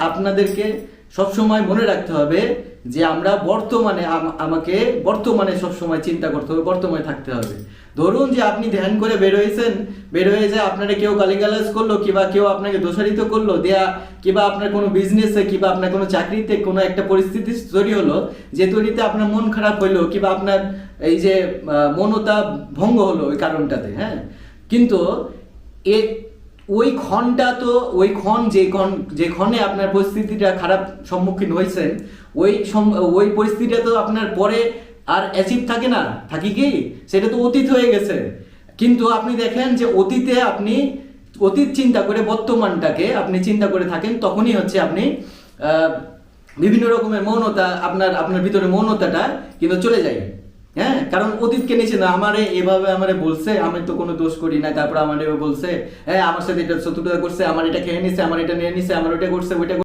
আপনাদেরকে সবসময় মনে রাখতে হবে যে আমরা বর্তমানে আমাকে বর্তমানে সবসময় চিন্তা করতে হবে, বর্তমানে থাকতে হবে। ধরুন যে আপনি ধ্যান করে বের হয়ে যায় আপনারা কেউ গালিগালাজ করলো কিংবা কেউ আপনাকে দোষারিত করলো দেয়া কিংবা আপনার কোনো বিজনেসে কিংবা আপনার কোনো চাকরিতে কোনো একটা পরিস্থিতি তৈরি হলো, যে তৈরিতে আপনার মন খারাপ হইলো কিংবা আপনার এই যে মনতা ভঙ্গ হলো ওই কারণটাতে, হ্যাঁ, কিন্তু এ ওই ক্ষণটা তো যে ক্ষণে আপনার পরিস্থিতিটা খারাপ সম্মুখীন হয়েছেন ওই পরিস্থিতিটা তো আপনার পরে আর অ্যাচিভ থাকে না, থাকি কি সেটা তো অতীত হয়ে গেছে। কিন্তু আপনি দেখেন যে অতীত চিন্তা করে বর্তমানটাকে আপনি চিন্তা করে থাকেন, তখনই হচ্ছে আপনি বিভিন্ন রকমের মৌনতা আপনার ভিতরে মৌনতাটা কিন্তু চলে যায়। হ্যাঁ, কারণ অতীতকে নিচে না আমারে এভাবে আমারে বলছে, আমি তো কোনো দোষ করি না, তারপর আমারে বলছে হ্যাঁ আমার সাথে এটা শত্রুতা করছে, আমার এটা খেয়ে নিছে, আমার এটা নিয়ে নিছে, আমার ওইটা করছে ওইটা